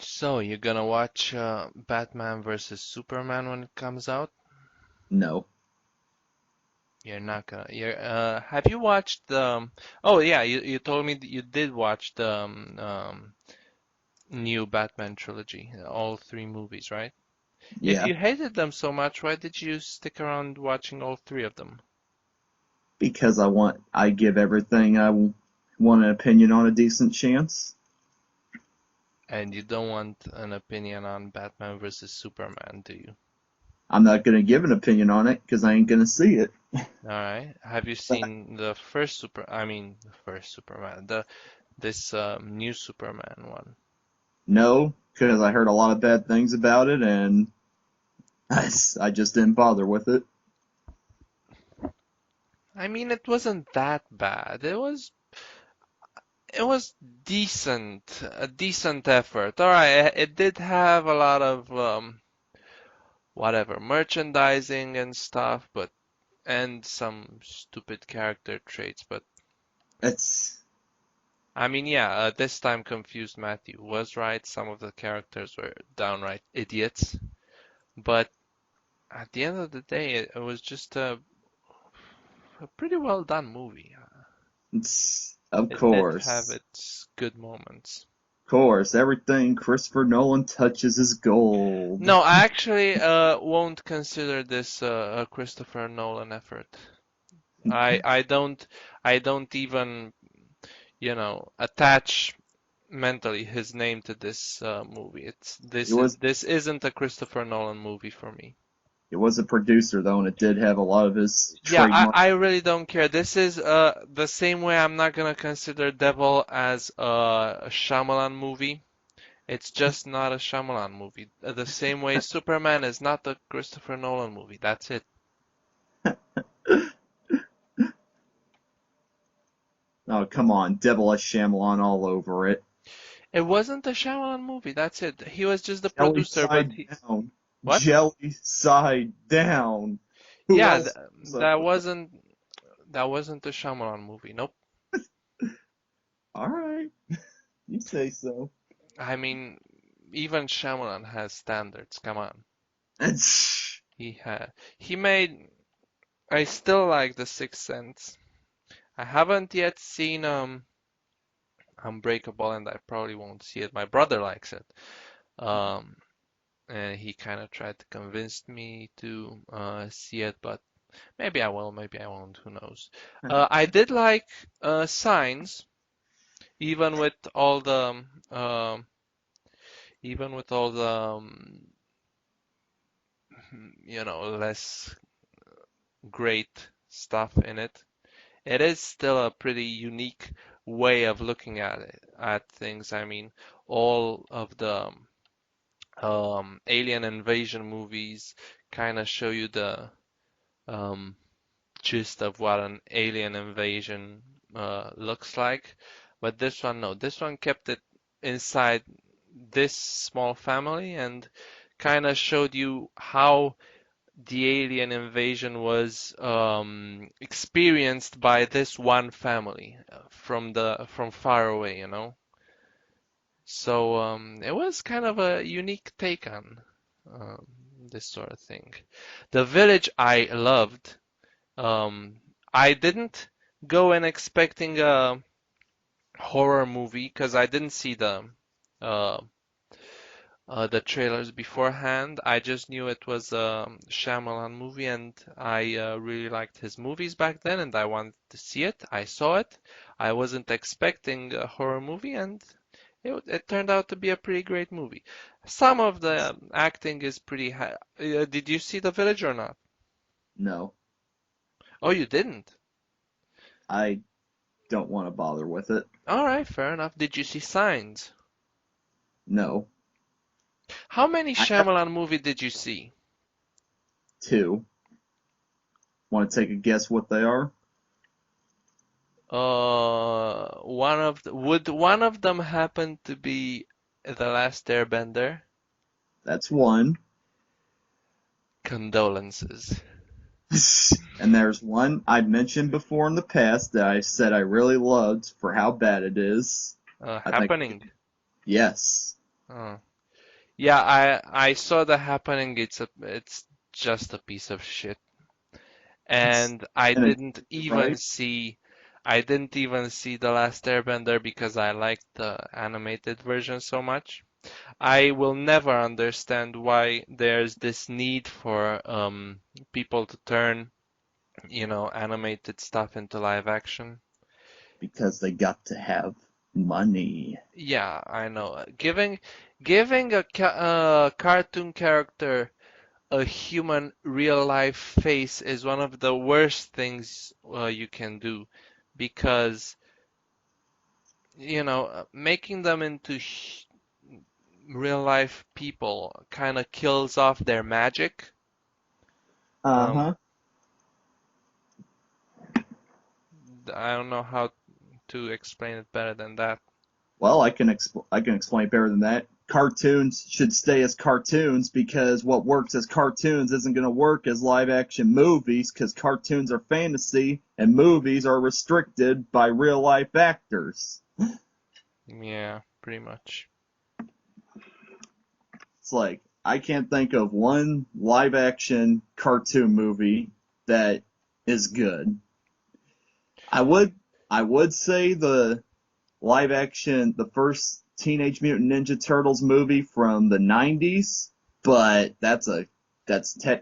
So, you're gonna watch Batman versus Superman when it comes out? No. You're not gonna. Have you watched the? Oh yeah, you told me that you did watch the new Batman trilogy, all three movies, right? If Yeah. you hated them so much, why did you stick around watching all three of them? Because I give everything want an opinion on a decent chance. And you don't want an opinion on Batman versus Superman, do you? I'm not going to give an opinion on it because I ain't going to see it. All right. Have you seen the first I mean, the first Superman, this new Superman one? No, because I heard a lot of bad things about it and I just didn't bother with it. I mean, it wasn't that bad. It was decent, a decent effort. All right, it did have a lot of whatever merchandising and stuff, but and some stupid character traits, but It's I mean, yeah, this time Confused Matthew was right. Some of the characters were downright idiots, but at the end of the day, it was just a pretty well done movie. it's of It did have course. its good moments. Of course, everything Christopher Nolan touches is gold. No, I actually won't consider this a Christopher Nolan effort. I don't even, attach mentally his name to this movie. It's It this is was this isn't a Christopher Nolan movie for me. it was a producer though, and it did have a lot of his Yeah, I, trademark. I really don't care. This is the same way I'm not gonna consider Devil as a Shyamalan movie. It's just not a Shyamalan movie. The same way Superman is not a Christopher Nolan movie. That's it. Oh, come on, devilish Shyamalan all over it. It wasn't a Shyamalan movie. That's it. He was just the Jelly producer, but side he down. what? Jelly side down. Who Yeah, else comes up that with that? wasn't that wasn't a Shyamalan movie. Nope. All right, you say so. I mean, even Shyamalan has standards. Come on. It's, He had he made. I still like The Sixth Sense. I haven't yet seen Unbreakable, and I probably won't see it. My brother likes it. Um, and he kind of tried to convince me to see it, but maybe I will, maybe I won't. Who knows? I did like Signs, even with all the even with all the less great stuff in it. It is still a pretty unique way of looking at things. I mean, all of the alien invasion movies kind of show you the um, gist of what an alien invasion looks like. But this one, no, this one kept it inside this small family and kind of showed you how the alien invasion was experienced by this one family from far away, you know. So it was kind of a unique take on um, this sort of thing. The Village I loved. Um, I didn't go in expecting a horror movie because I didn't see uh, the trailers beforehand. I just knew it was a Shyamalan movie, and I really liked his movies back then, and I wanted to see it. I saw it. I wasn't expecting a horror movie, and it turned out to be a pretty great movie. Some of the acting is pretty high. Did you see The Village or not? no, Oh, you didn't? I don't want to bother with it. All right, fair enough. Did you see Signs? No, How many I have Shyamalan movie did you see? two. Want to take a guess what they are? Would one of them happen to be The Last Airbender? That's one. Condolences. And there's one I mentioned before in the past that I said I really loved for how bad it is. I think, Happening. yes. Oh. Yeah, I saw that happening. It's just a piece of shit. And And it's right I didn't even see The Last Airbender because I liked the animated version so much. I will never understand why there's this need for people to turn, animated stuff into live action. because they got to have money. Yeah, I know. Giving a cartoon character a human real life face is one of the worst things you can do because, making them into real life people kind of kills off their magic. Um, Uh-huh. I don't know how to explain it better than that. Well, I can explain better than that. Cartoons should stay as cartoons because what works as cartoons isn't going to work as live action movies because cartoons are fantasy and movies are restricted by real life actors. Yeah, pretty much. It's like I can't think of one live action cartoon movie that is good. I would I would say the first Teenage Mutant Ninja Turtles movie from the 90s, but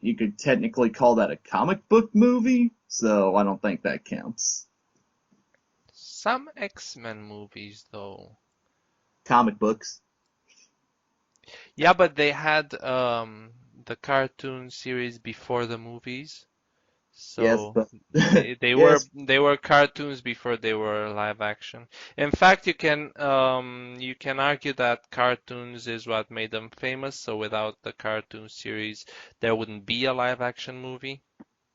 you could technically call that a comic book movie, so I don't think that counts. Some X-Men movies, though. Comic books. Yeah, but they had the cartoon series before the movies. Yes, So but they were yes, they were cartoons before they were live action. In fact, you can argue that cartoons is what made them famous. So without the cartoon series, there wouldn't be a live action movie.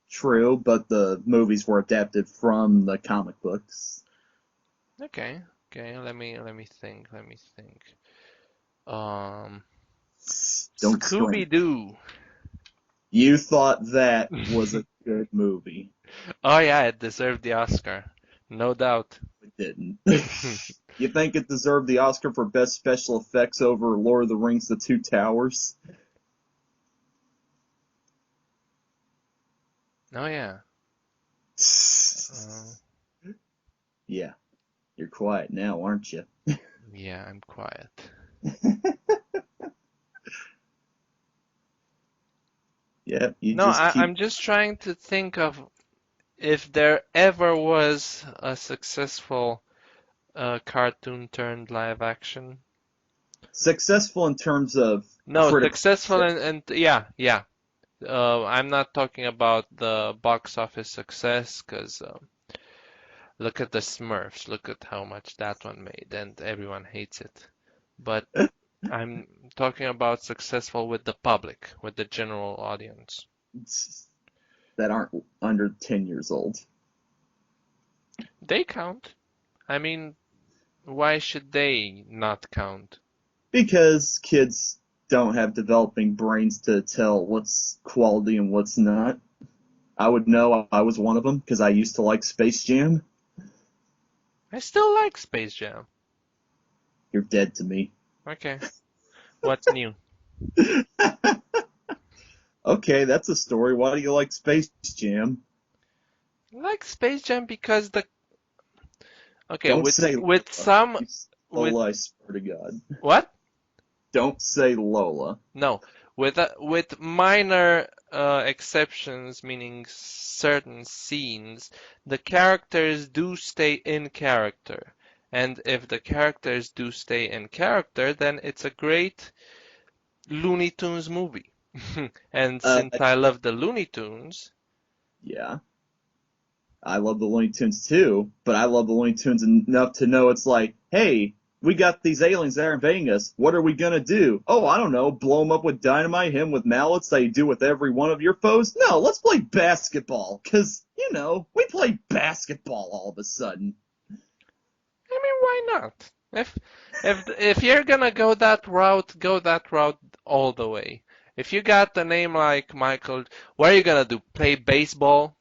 true, but the movies were adapted from the comic books. Okay, okay. Let me think. Let me think. Um, Don't scream. Scooby-Doo. You thought that was a good movie. Oh yeah, it deserved the Oscar, no doubt. It didn't. You think it deserved the Oscar for best special effects over Lord of the Rings: The Two Towers? Oh yeah. Uh, Yeah, you're quiet now, aren't you? yeah, I'm quiet. Yeah, you No, just keep I'm just trying to think of if there ever was a successful cartoon turned live action. successful in terms of No, critical successful success. and yeah, yeah. I'm not talking about the box office success, because look at the Smurfs. Look at how much that one made, and everyone hates it. But I'm talking about successful with the public, with the general audience. That aren't under 10 years old. They count. I mean, why should they not count? Because kids don't have developing brains to tell what's quality and what's not. I would know I was one of them because I used to like Space Jam. I still like Space Jam. You're dead to me. Okay, what's new? Okay, that's a story. Why do you like Space Jam? I like Space Jam because the okay Don't say with Lola. some You say with Lola, I swear to God. what? Don't say Lola. No, with minor exceptions, meaning certain scenes, the characters do stay in character. And if the characters do stay in character, then it's a great Looney Tunes movie. And Uh, since I love the Looney Tunes, yeah, I love the Looney Tunes too, but I love the Looney Tunes enough to know it's like, hey, we got these aliens that are invading us. What are we gonna do? Oh, I don't know. Blow them up with dynamite, hit 'em with mallets, that you do with every one of your foes? No, let's play basketball, 'cause we play basketball all of a sudden. I mean, why not? If you're gonna go that route all the way. If you got a name like Michael, what are you gonna do? Play baseball?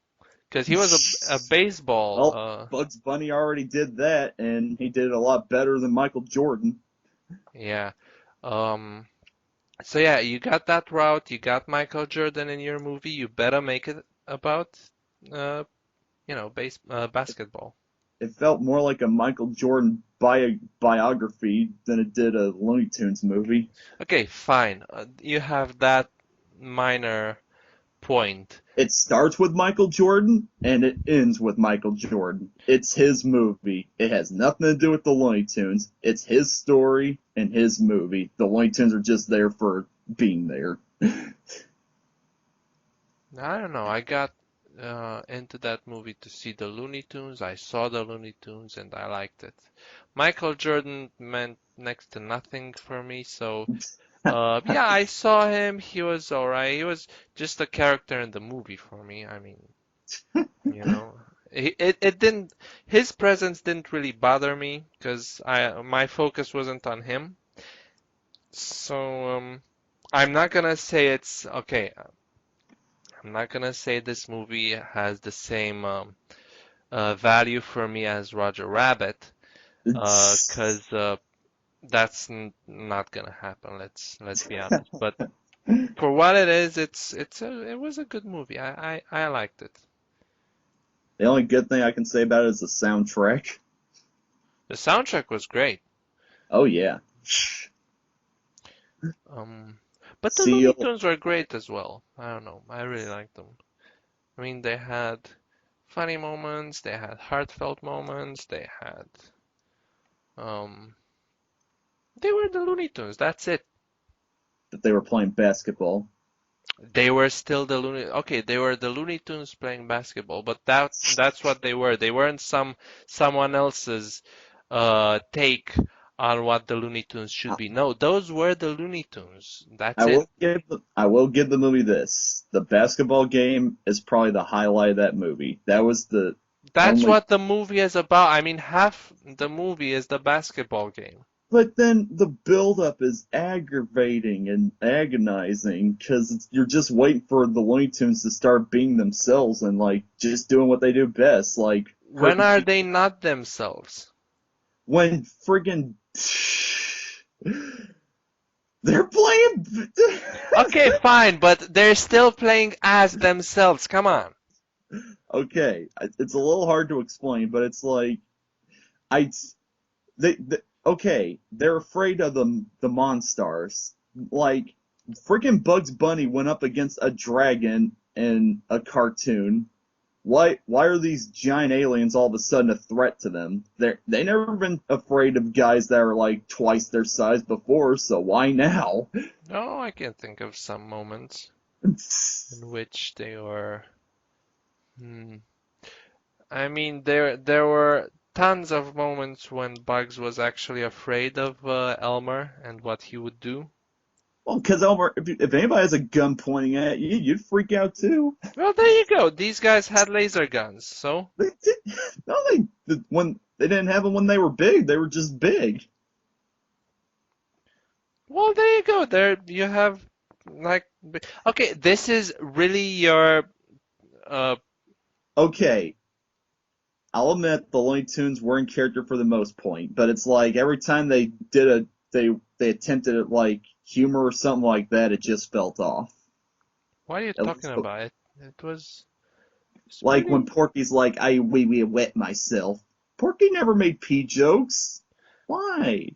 Because he was a baseball. Well, Bugs Bunny already did that, and he did it a lot better than Michael Jordan. Yeah. Um. So yeah, you got that route, you got Michael Jordan in your movie, you better make it about uh, basketball. It felt more like a Michael Jordan biography than it did a Looney Tunes movie. Okay, fine. You have that minor point. It starts with Michael Jordan and it ends with Michael Jordan. It's his movie. It has nothing to do with the Looney Tunes. It's his story and his movie. The Looney Tunes are just there for being there. I don't know. I got into that movie to see the Looney Tunes. I saw the Looney Tunes and I liked it. Michael Jordan meant next to nothing for me, so yeah, I saw him. He was alright. He was just a character in the movie for me. I mean, you know, it didn't. His presence didn't really bother me because I my focus wasn't on him. So I'm not gonna say it's okay. I'm not gonna say this movie has the same value for me as Roger Rabbit, because that's n not gonna happen. Let's be honest. But for what it is, it was a good movie. I liked it. The only good thing I can say about it is the soundtrack. The soundtrack was great. Oh yeah. Um, but the Looney Seal. Tunes were great as well. I don't know. I really liked them. I mean, they had funny moments, they had heartfelt moments, um, they were the Looney Tunes. That's it. That they were playing basketball. They were still the Looney. Okay, they were the Looney Tunes playing basketball, but that's what they were. They weren't someone else's take on what the Looney Tunes should I, be. No, those were the Looney Tunes. That's I it. will give the movie this. The basketball game is probably the highlight of that movie. That was the That's only. what the movie is about. I mean, half the movie is the basketball game. But then the build-up is aggravating and agonizing because you're just waiting for the Looney Tunes to start being themselves and like just doing what they do best, like When hurting are people. they not themselves? When friggin' they're playing. Okay, fine, but they're still playing as themselves. Come on. Okay, it's a little hard to explain, but it's like I they okay, they're afraid of the Monstars. Like freaking Bugs Bunny went up against a dragon in a cartoon. Why are these giant aliens all of a sudden a threat to them? They never been afraid of guys that are like twice their size before, so why now? No, I can think of some moments in which they were. Hmm. I mean, there were tons of moments when Bugs was actually afraid of Elmer and what he would do. Well, because Elmer, if anybody has a gun pointing at you, you'd freak out too. Well, there you go. These guys had laser guns, so They did, no, when they didn't have them when they were big, they were just big. well, there you go. There you have like okay, this is really your uh Okay, I'll admit the Looney Tunes were in character for the most point, but it's like every time they did they attempted at like humor or something like that, it just felt off. what are you At talking least about? It was it's like pretty when Porky's like, I wee wet myself. Porky never made pee jokes. Why?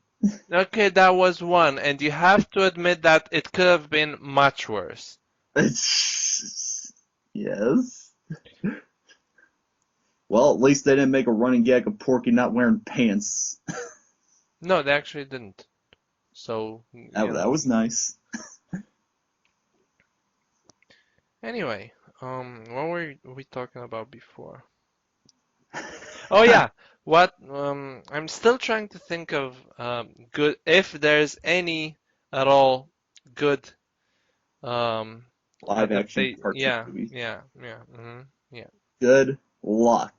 okay, that was one, and you have to admit that it could have been much worse. Yes. Well, at least they didn't make a running gag of Porky not wearing pants. No, they actually didn't. So, That was nice. anyway, what were we talking about before? Oh yeah, what I'm still trying to think of good if there's any at all good um Live action adaptation. cartoon Yeah, movies. yeah. Good luck.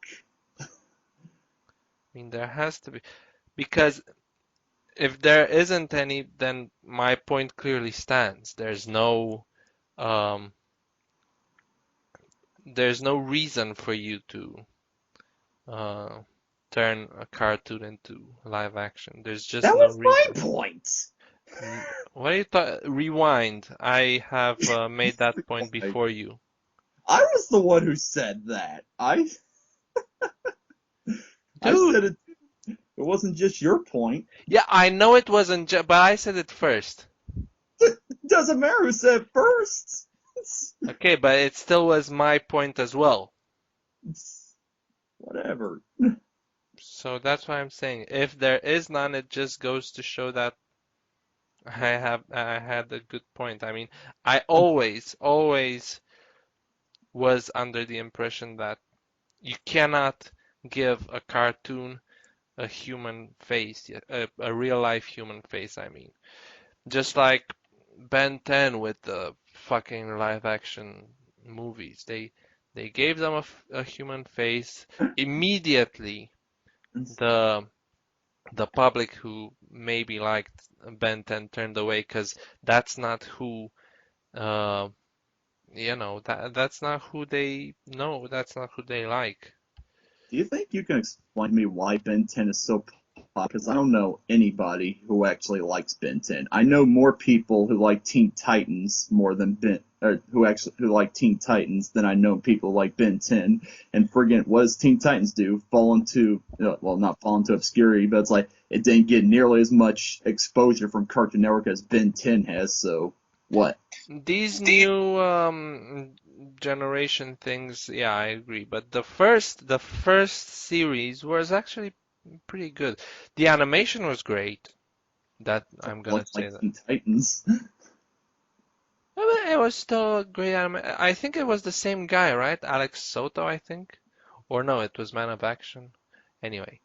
I mean there has to be because if there isn't any, then my point clearly stands. Um there's no reason for you to uh turn a cartoon into live action. There's just That no was my reason. point. N- What do you thought? Rewind. I have made that point I, before you. I was the one who said that. I said Dude, it. It wasn't just your point. yeah, I know it wasn't, but I said it first. It doesn't matter who said it first. Okay, but it still was my point as well. It's whatever. So that's why I'm saying if there is none, it just goes to show that I had a good point. I mean, I always was under the impression that you cannot give a cartoon a human face, a real life human face, I mean. Just like Ben 10 with the fucking live action movies. They gave them a human face immediately. The the public who maybe liked Ben 10 turned away because that's not who uh that's not who they know, that's not who they like. Do you think you can explain to me why Ben 10 is so popular? Because I don't know anybody who actually likes Ben 10. I know more people who like Teen Titans more than who like Teen Titans than I know people like Ben 10. And friggin' what does Teen Titans do? Fall into well, not fall into obscurity, but it's like it didn't get nearly as much exposure from Cartoon Network as Ben 10 has. So what? These new generation things, yeah, I agree. But the first series was actually pretty good. The animation was great. That I'm gonna Like say that. Teen Titans. It was still a great anime. I think it was the same guy, right? Alex Soto, I think. Or no, it was Man of Action. Anyway,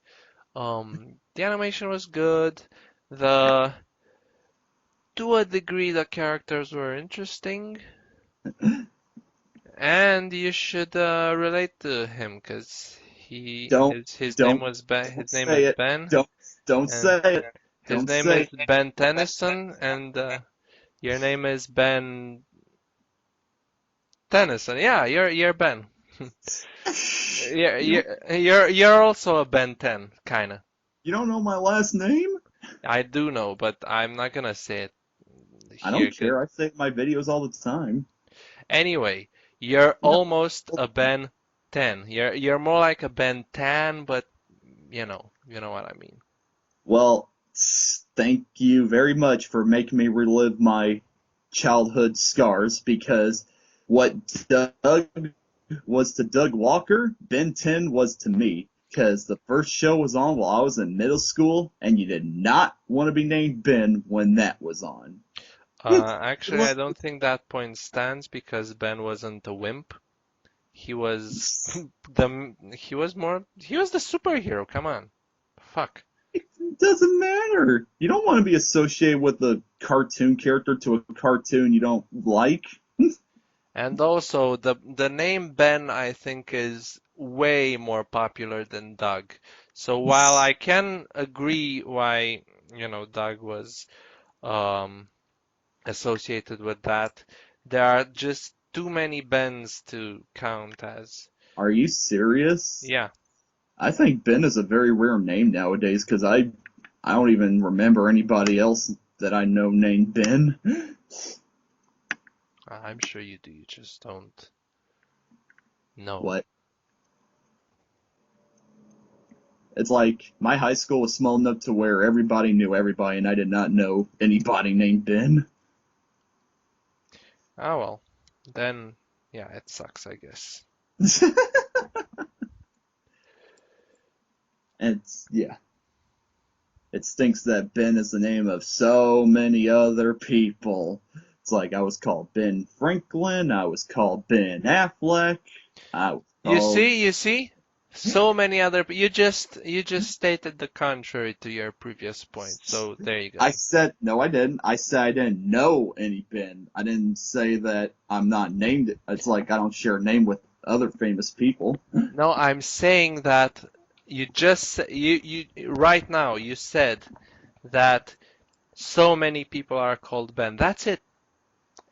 the animation was good. The To a degree, the characters were interesting. And you should relate to him because Don't his name don't was Ben. don't His name say is it. Ben, Don't and say it. his Don't name say is it. Ben Tennyson, and your name is Ben Tennyson. Yeah, you're Ben. Yeah, You don't you're also a Ben 10, kinda. you don't know my last name? I do know, but I'm not gonna say it I here don't 'cause care. I say it in my videos all the time. anyway, you're No. almost a Ben 10. You're more like a Ben 10, but you know what I mean. Well, thank you very much for making me relive my childhood scars because what Doug was to Doug Walker, Ben 10 was to me. Because the first show was on while I was in middle school, and you did not want to be named Ben when that was on. It Actually, I was don't think that point stands because Ben wasn't a wimp. He was he was the superhero. Come on. Fuck. It doesn't matter. You don't want to be associated with a cartoon character to a cartoon you don't like. And also the name Ben I think is way more popular than Doug. So while I can agree why, Doug was um associated with that, there are just too many Bens to count as. Are you serious? Yeah, I think Ben is a very rare name nowadays because I don't even remember anybody else that I know named Ben. I'm sure you do. You just don't know. What? It's like my high school was small enough to where everybody knew everybody, and I did not know anybody named Ben. Ah, well, then, yeah, it sucks, I guess. And yeah, it stinks that Ben is the name of so many other people. It's like I was called Ben Franklin, I was called Ben Affleck, I was You called. see, you see? So many other, you just stated the contrary to your previous point. So there you I go. said no, I didn't. I said I didn't know any Ben. I didn't say that I'm not named it. It's like I don't share a name with other famous people. No, I'm saying that you right now you said that so many people are called Ben. That's it.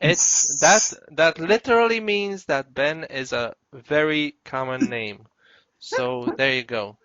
That literally means that Ben is a very common name. So there you go.